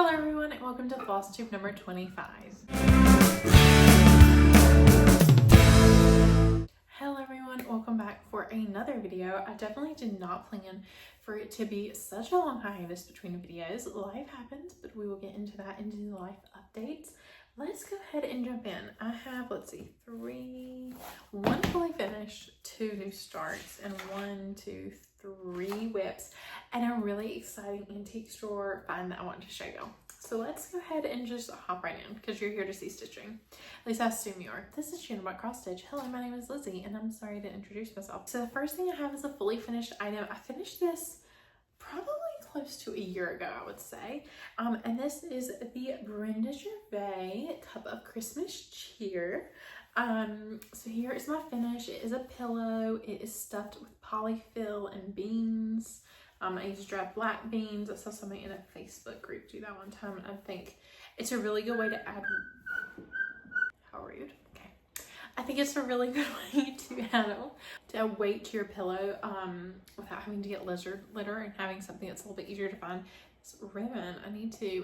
Hello everyone and welcome to Flosstube number 25. Hello everyone, welcome back for another video. I definitely did not plan for it to be such a long hiatus between videos. Life happens, but we will get into that into the life updates. Let's go ahead and jump in. I have, let's see, one fully finished, 2 new starts, and 3 whips, and a really exciting antique store find that I want to show you. So let's go ahead and just hop right in because you're here to see stitching. At least I assume you are. This is Shannon about Cross Stitch. Hello, my name is Lizzie, and I'm sorry to introduce myself. So the first thing I have is a fully finished item. I finished this probably close to a year ago, I would say. And this is the Brenda Gervais Cup of Christmas Cheer. So here is my finish. It is a pillow. It is stuffed with polyfill and beans. I use dried black beans. I saw somebody in a Facebook group do that one time, and I think it's a really good way to add. How rude. Okay. I think it's a really good way to add a weight to your pillow without having to get lizard litter and having something that's a little bit easier to find. This ribbon,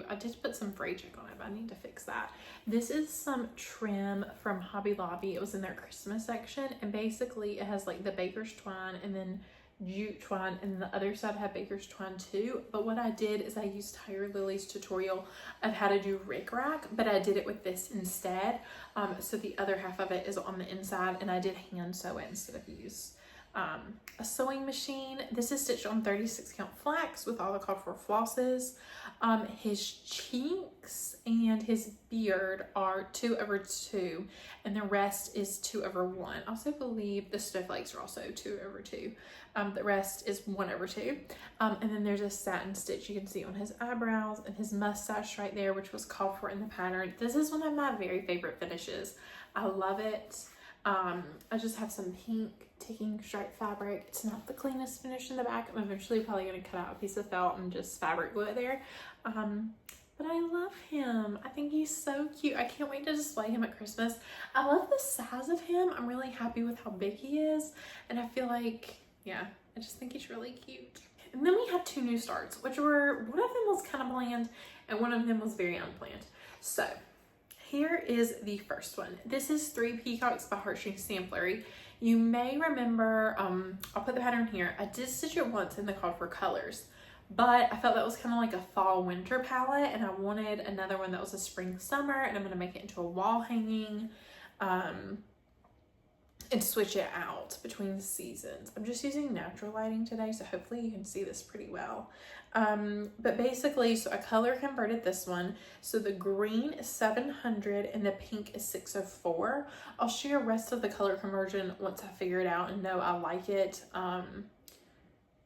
I did put some fray check on it, but I need to fix that. This is some trim from Hobby Lobby. It was in their Christmas section, and basically it has like the baker's twine and then jute twine, and the other side had baker's twine too. But what I did is I used Tyre Lily's tutorial of how to do rickrack, but I did it with this instead. So the other half of it is on the inside, and I did hand sew it instead of use a sewing machine. This is stitched on 36 count flax with all the called for flosses. His cheeks and his beard are 2/2, and the rest is 2/1. I also believe the snowflakes are also 2/2. The rest is 1/2. And then there's a satin stitch you can see on his eyebrows and his mustache right there, which was called for in the pattern. This is one of my very favorite finishes. I love it. I just have some pink ticking stripe fabric. It's not the cleanest finish in the back. I'm eventually probably going to cut out a piece of felt and just fabric glue it there. But I love him. I think he's so cute. I can't wait to display him at Christmas. I love the size of him. I'm really happy with how big he is. And I feel like, yeah, I just think he's really cute. And then we have 2 new starts, which were, one of them was kind of planned and one of them was very unplanned. So here is the first one. This is 3 Peacocks by Heartstring Samplery. You may remember, I'll put the pattern here. I did stitch it once in the call for colors, but I felt that was kind of like a fall winter palette, and I wanted another one that was a spring summer, and I'm going to make it into a wall hanging and switch it out between the seasons. I'm just using natural lighting today, so hopefully you can see this pretty well. But basically, so I color converted this one. So the green is 700 and the pink is 604. I'll share the rest of the color conversion once I figure it out and know I like it.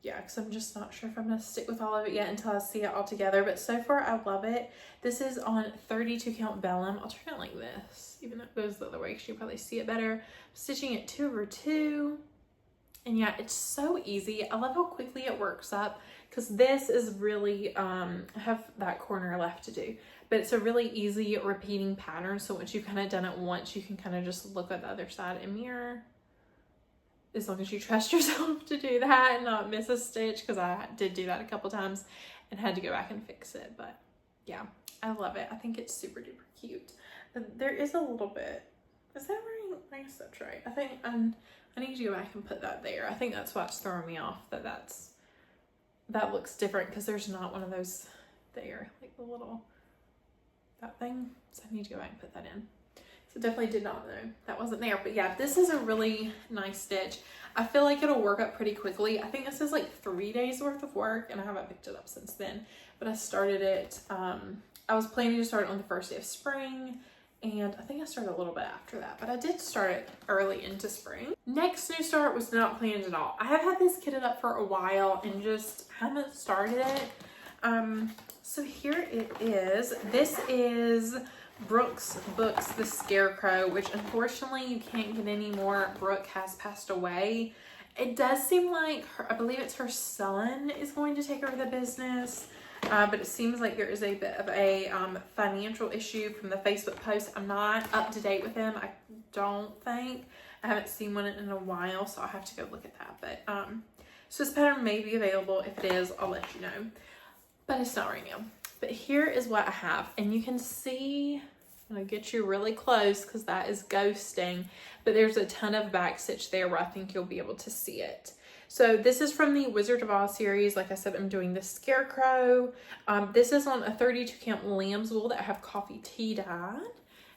Yeah, because I'm just not sure if I'm going to stick with all of it yet until I see it all together. But so far, I love it. This is on 32 count vellum. I'll turn it like this, even though it goes the other way because you probably see it better. I'm stitching it 2/2. And yeah, it's so easy. I love how quickly it works up because this is really, I have that corner left to do. But it's a really easy repeating pattern. So once you've kind of done it once, you can kind of just look at the other side and mirror. As long as you trust yourself to do that and not miss a stitch, because I did do that a couple times and had to go back and fix it. But yeah, I love it. I think it's super duper cute. There is a little bit, is that right? I guess that's right. I think I need to go back and put that there. I think that's what's throwing me off, that looks different because there's not one of those there, like the little, that thing. So I need to go back and put that in. So definitely did not know that wasn't there. But yeah, this is a really nice stitch. I feel like it'll work up pretty quickly. I think this is like 3 days worth of work, and I haven't picked it up since then. But I started it, I was planning to start it on the first day of spring, and I think I started a little bit after that, but I did start it early into spring. Next new start was not planned at all. I have had this kitted up for a while and just haven't started it. So here it is. This is Brooke's books, The Scarecrow, which unfortunately you can't get anymore. Brooke has passed away. It does seem like I believe it's her son is going to take over the business, but it seems like there is a bit of a financial issue from the Facebook post. I'm not up to date with him. I don't think. I haven't seen one in a while, so I'll have to go look at that. But so this pattern may be available. If it is, I'll let you know. But it's not right now. But here is what I have, and you can see, I'm gonna get you really close because that is ghosting, but there's a ton of backstitch there where I think you'll be able to see it. So this is from the Wizard of Oz series. Like I said, I'm doing the Scarecrow. This is on a 32 count lambswool that I have coffee tea dyed.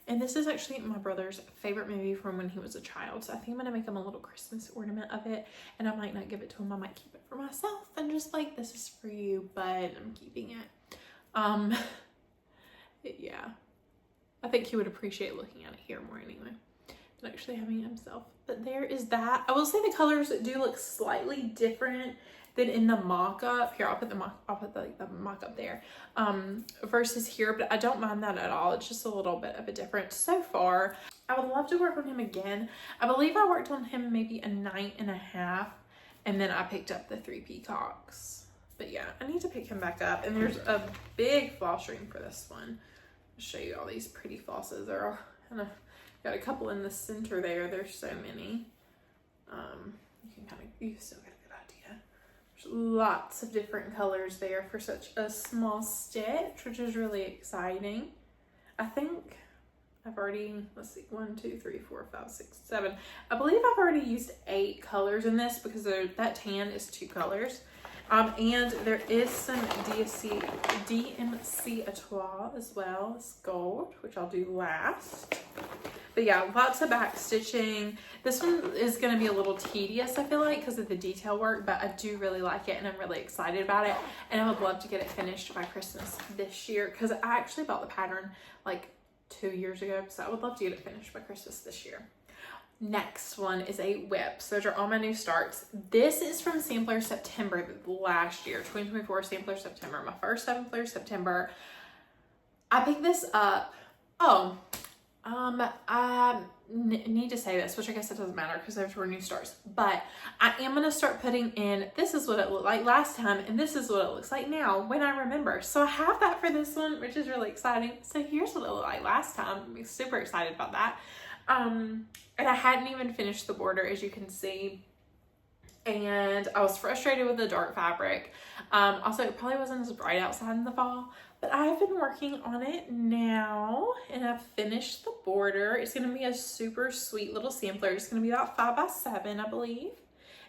And this is actually my brother's favorite movie from when he was a child. So I think I'm gonna make him a little Christmas ornament of it. And I might not give it to him. I might keep it for myself and just like, this is for you, but I'm keeping it. Yeah, I think he would appreciate looking at it here more anyway than actually having it himself. But there is that. I will say the colors do look slightly different than in the mock-up. Here, I'll put the mock-up there versus here, but I don't mind that at all. It's just a little bit of a difference so far. I would love to work on him again. I believe I worked on him maybe a night and a half, and then I picked up the 3 peacocks. But yeah, I need to pick him back up. And there's a big floss string for this one. I'll show you all these pretty flosses. They're all kind of, got a couple in the center there. There's so many. You still got a good idea. There's lots of different colors there for such a small stitch, which is really exciting. I think I've already, let's see, 1, 2, 3, 4, 5, 6, 7. I believe I've already used 8 colors in this because that tan is 2 colors. And there is some DMC Etoile as well as gold, which I'll do last. But yeah, lots of back stitching. This one is going to be a little tedious, I feel like, because of the detail work, but I do really like it and I'm really excited about it. And I would love to get it finished by Christmas this year because I actually bought the pattern like 2 years ago. So I would love to get it finished by Christmas this year. Next one is a whip. So those are all my new starts. This is from Sampler September last year, 2024 Sampler September, my first Sampler September. I picked this up. I need to say this, which I guess it doesn't matter because those were new starts, but I am going to start putting in, this is what it looked like last time, and this is what it looks like now when I remember. So I have that for this one, which is really exciting. So here's what it looked like last time. I'm super excited about that. And I hadn't even finished the border, as you can see, and I was frustrated with the dark fabric. Also, it probably wasn't as bright outside in the fall, but I've been working on it now and I've finished the border. It's going to be a super sweet little sampler. It's going to be about 5 by 7, I believe.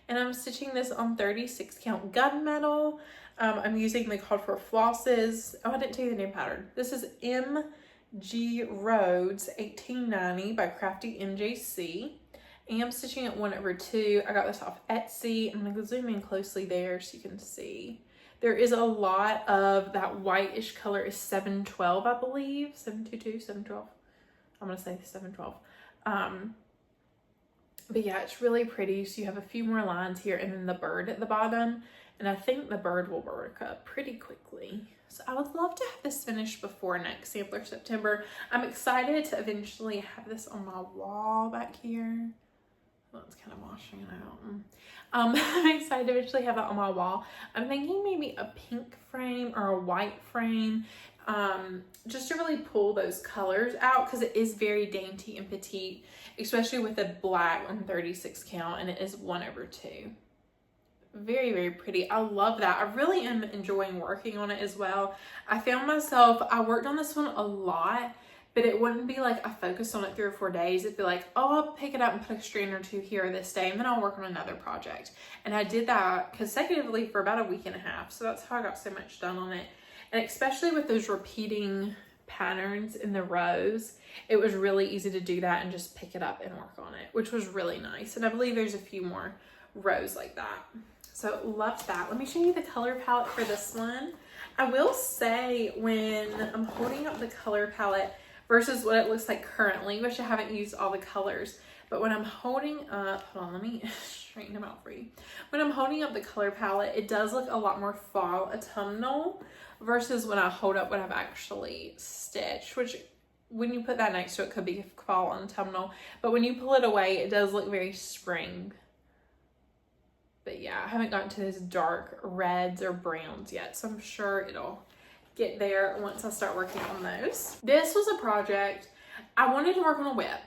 And I'm stitching this on 36 count gunmetal. I'm using the called for flosses. Oh, I didn't tell you the name pattern. This is MGrhodes 1890 by CraftyMJC. And I'm stitching it 1/2. I got this off Etsy. I'm going to zoom in closely there so you can see. There is a lot of that whitish color is 712, I believe. 722, 712. I'm going to say 712. But yeah, it's really pretty. So you have a few more lines here and then the bird at the bottom. And I think the bird will work up pretty quickly. So I would love to have this finished before next Sampler September. I'm excited to eventually have this on my wall back here. Well, it's kind of washing it out. I'm excited to eventually have it on my wall. I'm thinking maybe a pink frame or a white frame, just to really pull those colors out because it is very dainty and petite, especially with the black on 36 count, and it is 1/2. Very, very pretty. I love that. I really am enjoying working on it as well. I found myself, I worked on this one a lot, but it wouldn't be like I focused on it 3 or 4 days. It'd be like, oh, I'll pick it up and put a strand or 2 here this day, and then I'll work on another project. And I did that consecutively for about a week and a half. So that's how I got so much done on it. And especially with those repeating patterns in the rows, it was really easy to do that and just pick it up and work on it, which was really nice. And I believe there's a few more rows like that. So loved that. Let me show you the color palette for this one. I will say when I'm holding up the color palette versus what it looks like currently, which I haven't used all the colors, but when I'm holding up, hold on, let me straighten them out for you. When I'm holding up the color palette, it does look a lot more fall autumnal versus when I hold up what I've actually stitched, which when you put that next to it could be fall autumnal, but when you pull it away, it does look very spring. But yeah, I haven't gotten to those dark reds or browns yet, so I'm sure it'll get there once I start working on those. This was a project, I wanted to work on a whip.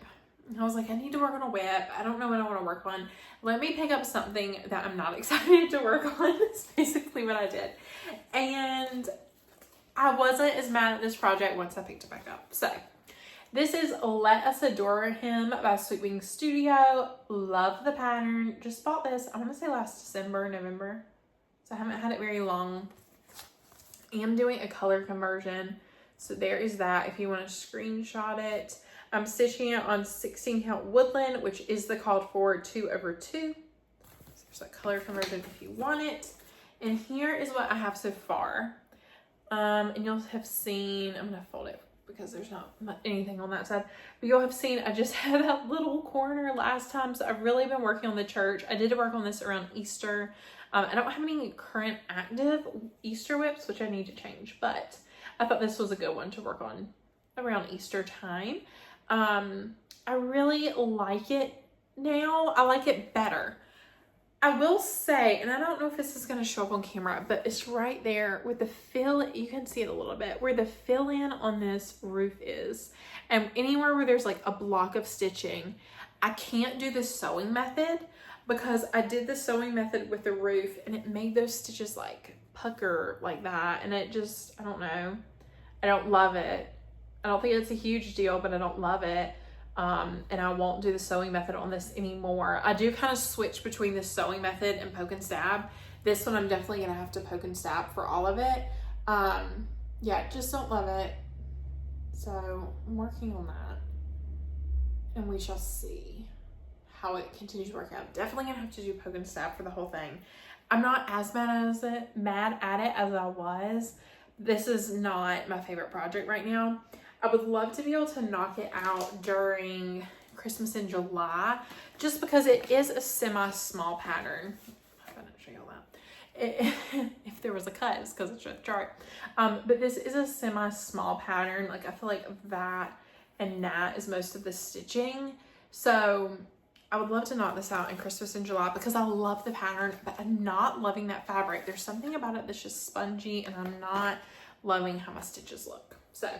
I was like, I need to work on a whip. I don't know what I want to work on. Let me pick up something that I'm not excited to work on. That's basically what I did. And I wasn't as mad at this project once I picked it back up. So this is Let Us Adore Him by Sweet Wings Studio. Love the pattern. Just bought this, I want to say last December, November. So I haven't had it very long. I am doing a color conversion. So there is that if you want to screenshot it. I'm stitching it on 16 count woodland, which is the called for 2/2. So there's that color conversion if you want it. And here is what I have so far. And you'll have seen, I'm going to fold it because there's not anything on that side, but you'll have seen I just had that little corner last time. So I've really been working on the church. I did work on this around Easter. I don't have any current active Easter whips, which I need to change, but I thought this was a good one to work on around Easter time. I really like it now. I like it better. I will say, and I don't know if this is going to show up on camera, but it's right there with the fill. You can see it a little bit where the fill in on this roof is. And anywhere where there's like a block of stitching, I can't do the sewing method because I did the sewing method with the roof and it made those stitches like pucker like that. And it just, I don't know. I don't love it. I don't think it's a huge deal, but I don't love it. And I won't do the sewing method on this anymore. I do kind of switch between the sewing method and poke and stab. This one I'm definitely gonna have to poke and stab for all of it. Yeah, just don't love it. So I'm working on that and we shall see how it continues to work out. Definitely gonna have to do poke and stab for the whole thing. I'm not as mad at it as I was. This is not my favorite project right now. I would love to be able to knock it out during Christmas in July, just because it is a semi-small pattern. I'm gonna show you all that. If there was a cut, it's because it's a chart. But this is a semi-small pattern. Like I feel like that and that is most of the stitching. So I would love to knock this out in Christmas in July because I love the pattern, but I'm not loving that fabric. There's something about it that's just spongy and I'm not loving how my stitches look. So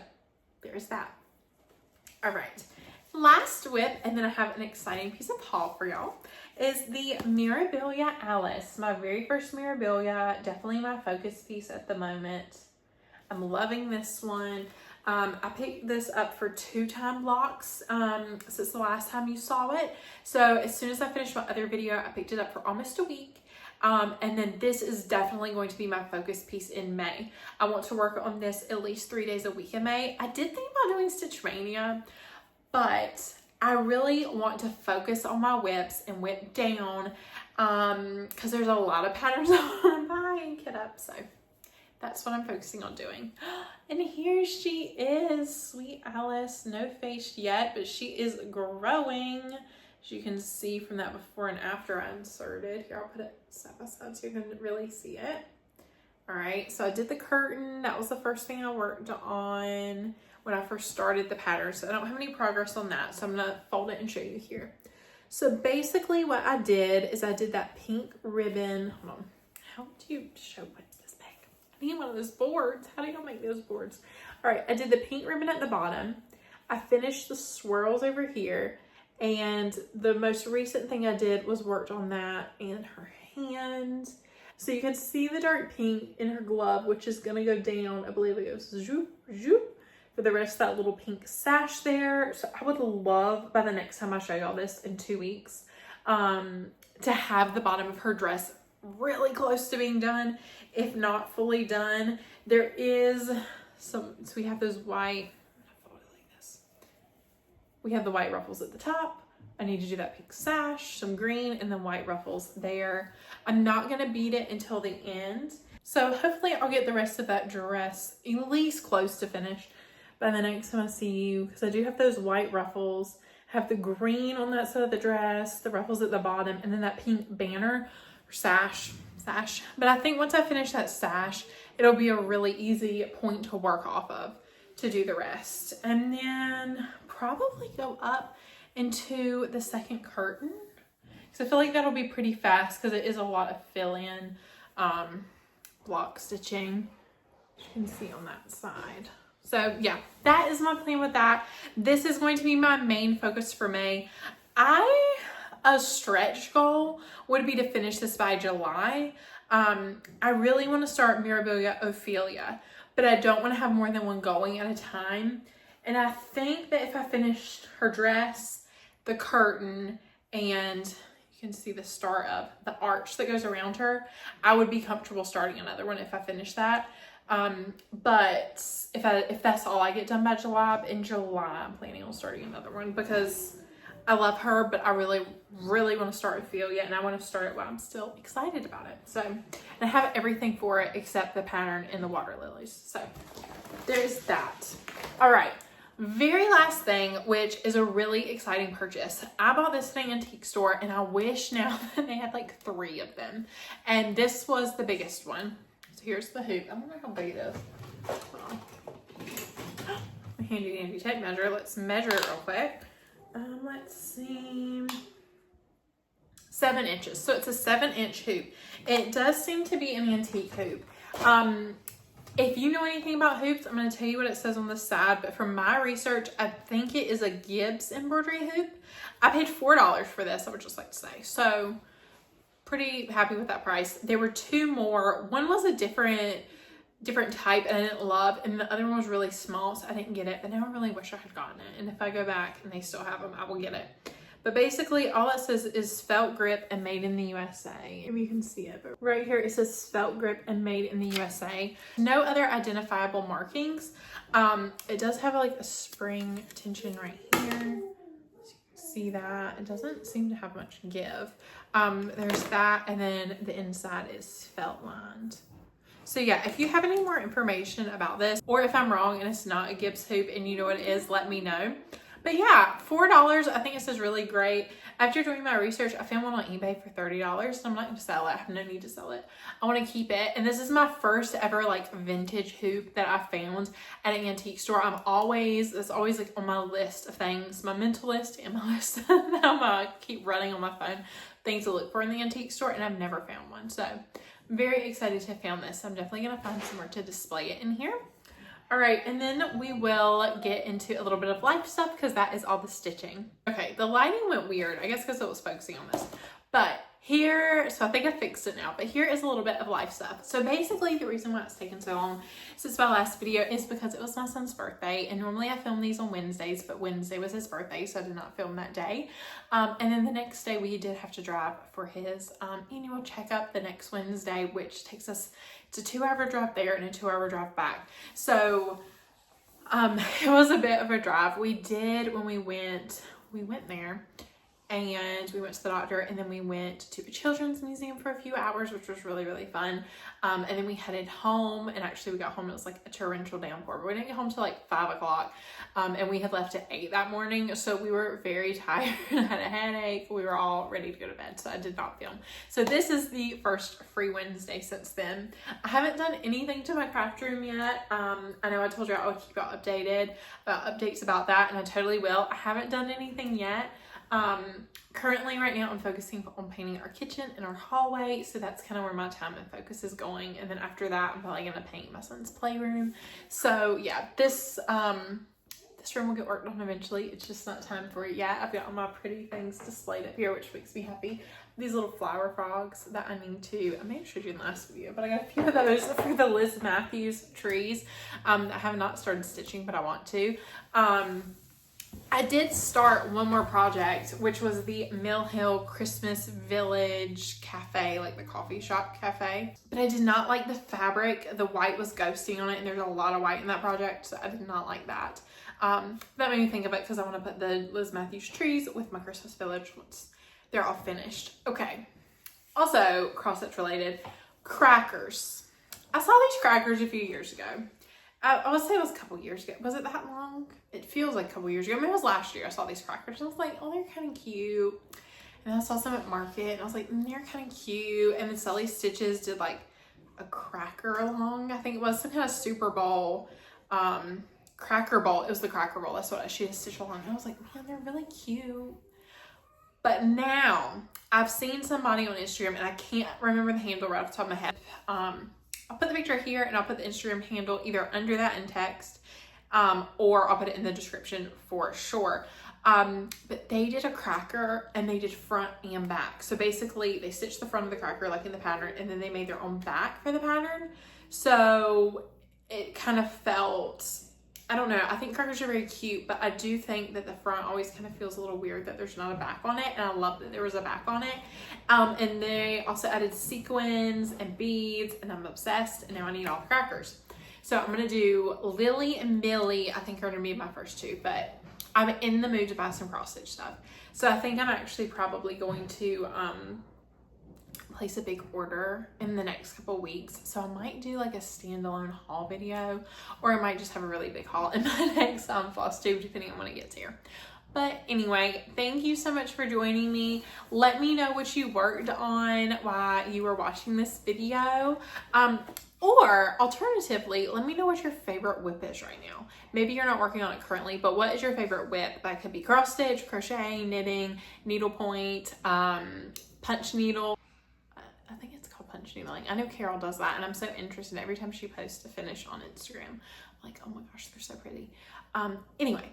there's that. All right, last whip, and then I have an exciting piece of haul for y'all, is the Mirabilia Alice. My very first Mirabilia, definitely my focus piece at the moment. I'm loving this one. I picked this up for 2-time blocks since the last time you saw it. So as soon as I finished my other video, I picked it up for almost a week. And then this is definitely going to be my focus piece in May. I want to work on this at least 3 days a week in May. I did think about doing Stitch Mania, but I really want to focus on my whips and whip down because there's a lot of patterns I want to buy and get up. So that's what I'm focusing on doing. And here she is, sweet Alice. No face yet, but she is growing. As you can see from that before and after I inserted. Here, I'll put it side by side so you can really see it. All right, so I did the curtain. That was the first thing I worked on when I first started the pattern. So I don't have any progress on that. So I'm gonna fold it and show you here. So basically what I did is I did that pink ribbon. Hold on, how do you show what's this big? I need one of those boards. How do you make those boards? All right, I did the pink ribbon at the bottom. I finished the swirls over here. And the most recent thing I did was worked on that and her hand. So you can see the dark pink in her glove, which is gonna go down. I believe it goes zoop, zoop, for the rest of that little pink sash there. So I would love, by the next time I show y'all this in 2 weeks, to have the bottom of her dress really close to being done, if not fully done. There is some, so we have those white, we have the white ruffles at the top. I need to do that pink sash, some green, and then white ruffles there. I'm not gonna beat it until the end. So hopefully I'll get the rest of that dress at least close to finished by the next time I see you, because I do have those white ruffles, have the green on that side of the dress, the ruffles at the bottom, and then that pink banner or sash. But I think once I finish that sash, it'll be a really easy point to work off of to do the rest. And then probably go up into the second curtain because I feel like that'll be pretty fast because it is a lot of fill-in block stitching, as you can see on that side. So yeah, that is my plan with that. This is going to be my main focus for May. A stretch goal would be to finish this by July. I really want to start Mirabilia Ophelia, but I don't want to have more than one going at a time. And I think that if I finished her dress, the curtain, and you can see the start of the arch that goes around her, I would be comfortable starting another one if I finish that. But if that's all I get done by July, in July I'm planning on starting another one because I love her, but I really want to start Ophelia, and I want to start it while I'm still excited about it. So, and I have everything for it except the pattern and the water lilies. So there's that. All right. Very last thing, which is a really exciting purchase. I bought this at an antique store, and I wish now that they had like 3 of them. And this was the biggest one. So here's the hoop. I don't know how big it is. Hold on. A handy dandy tape measure. Let's measure it real quick. Let's see. 7 inches. So it's a 7-inch hoop. It does seem to be an antique hoop. If you know anything about hoops, I'm going to tell you what it says on the side, but from my research, I think it is a Gibbs embroidery hoop. I paid $4 for this, I would just like to say. So, pretty happy with that price. There were 2 more. One was a different type and I didn't love, and the other one was really small, so I didn't get it, but now I really wish I had gotten it. And if I go back and they still have them, I will get it. But basically, all it says is felt grip and made in the USA. If you can see it, but right here it says felt grip and made in the USA. No other identifiable markings. It does have like a spring tension right here. So you can see that. It doesn't seem to have much give. There's that, and then the inside is felt lined. So yeah, if you have any more information about this, or if I'm wrong and it's not a Gibbs hoop and you know what it is, let me know. But yeah, $4, I think this is really great. After doing my research, I found one on eBay for $30, so I'm not going to sell it. I have no need to sell it. I want to keep it. And this is my first ever like vintage hoop that I found at an antique store. It's always like on my list of things, my mental list and my list that I'm going to keep running on my phone, things to look for in the antique store, and I've never found one. So I'm very excited to have found this. I'm definitely going to find somewhere to display it in here. All right, and then we will get into a little bit of life stuff because that is all the stitching. Okay, the lighting went weird, I guess because it was focusing on this. But here, so I think I fixed it now, but here is a little bit of life stuff. So basically the reason why it's taken so long since my last video is because it was my son's birthday, and normally I film these on Wednesdays, but Wednesday was his birthday, so I did not film that day. And then the next day we did have to drive for his annual checkup the next Wednesday, which takes us, it's a 2-hour drive there and a 2-hour drive back. So it was a bit of a drive. We did, when we went there, and we went to the doctor, and then we went to a children's museum for a few hours, which was really, really fun. And then we headed home, and actually we got home, it was like a torrential downpour, but we didn't get home till like 5 o'clock. And we had left at 8 that morning, so we were very tired. I had a headache. We were all ready to go to bed, so I did not film. So this is the first free Wednesday since then. I haven't done anything to my craft room yet. I know I told you I would keep y'all updated about updates about that, and I totally will. I haven't done anything yet. Currently right now I'm focusing on painting our kitchen and our hallway, so that's kind of where my time and focus is going. And then after that I'm probably gonna paint my son's playroom. So yeah, this room will get worked on eventually. It's just not time for it yet. I've got all my pretty things displayed up here, which makes me happy. These little flower frogs that I need to, I may have showed you in the last video, but I got a few of those for the Liz Matthews trees. I have not started stitching, but I want to. I did start one more project, which was the Mill Hill Christmas Village Cafe, like the coffee shop cafe. But I did not like the fabric. The white was ghosting on it, and there's a lot of white in that project, so I did not like that. That made me think of it because I want to put the Liz Matthews trees with my Christmas Village once they're all finished. Okay. Also, cross-stitch related, crackers. I saw these crackers a few years ago. I would say it was a couple years ago. Was it that long? It feels like a couple years ago. I mean, it was last year I saw these crackers. And I was like, oh, they're kind of cute. And I saw some at market, and I was like, they're kind of cute. And then Sully Stitches did like a cracker along. I think it was some kind of Super Bowl, cracker bowl. It was the cracker bowl. That's what she had stitched along. And I was like, man, they're really cute. But now I've seen somebody on Instagram, and I can't remember the handle right off the top of my head. I'll put the picture here, and I'll put the Instagram handle either under that in text, or I'll put it in the description for sure. But they did a cracker, and they did front and back. So basically they stitched the front of the cracker like in the pattern, and then they made their own back for the pattern. So it kind of felt, I don't know, I think crackers are very cute, but I do think that the front always kind of feels a little weird that there's not a back on it, and I love that there was a back on it. And they also added sequins and beads, and I'm obsessed, and now I need all the crackers. So I'm gonna do Lily and Millie, I think are gonna be my first two, but I'm in the mood to buy some cross stitch stuff. So I think I'm actually probably going to place a big order in the next couple weeks. So I might do like a standalone haul video, or I might just have a really big haul in my next Flosstube, depending on when it gets here. But anyway, thank you so much for joining me. Let me know what you worked on while you were watching this video. Or alternatively, let me know what your favorite whip is right now. Maybe you're not working on it currently, but what is your favorite whip? That could be cross stitch, crochet, knitting, needlepoint, punch needle. I think it's called punch needling. I know Carol does that, and I'm so interested every time she posts a finish on Instagram. I'm like, oh my gosh, they're so pretty. Anyway,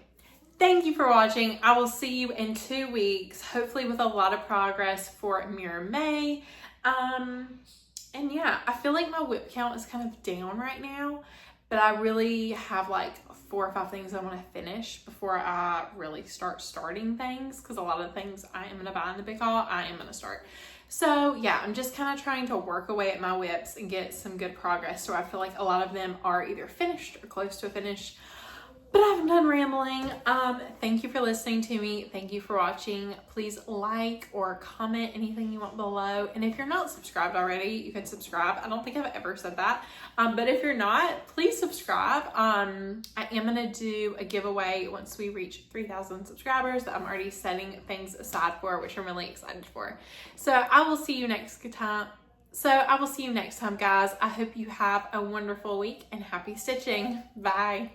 thank you for watching. I will see you in 2 weeks, hopefully with a lot of progress for Mirror May. And yeah, I feel like my whip count is kind of down right now, but I really have like 4 or 5 things I want to finish before I really starting things, because a lot of things I am going to buy in the big haul, I am going to start. So yeah, I'm just kind of trying to work away at my whips and get some good progress. So I feel like a lot of them are either finished or close to a finish. But I'm done rambling. Thank you for listening to me. Thank you for watching. Please like or comment anything you want below. And if you're not subscribed already, you can subscribe. I don't think I've ever said that. But if you're not, please subscribe. I am going to do a giveaway once we reach 3,000 subscribers that I'm already setting things aside for, which I'm really excited for. So I will see you next time. guys. I hope you have a wonderful week and happy stitching. Bye.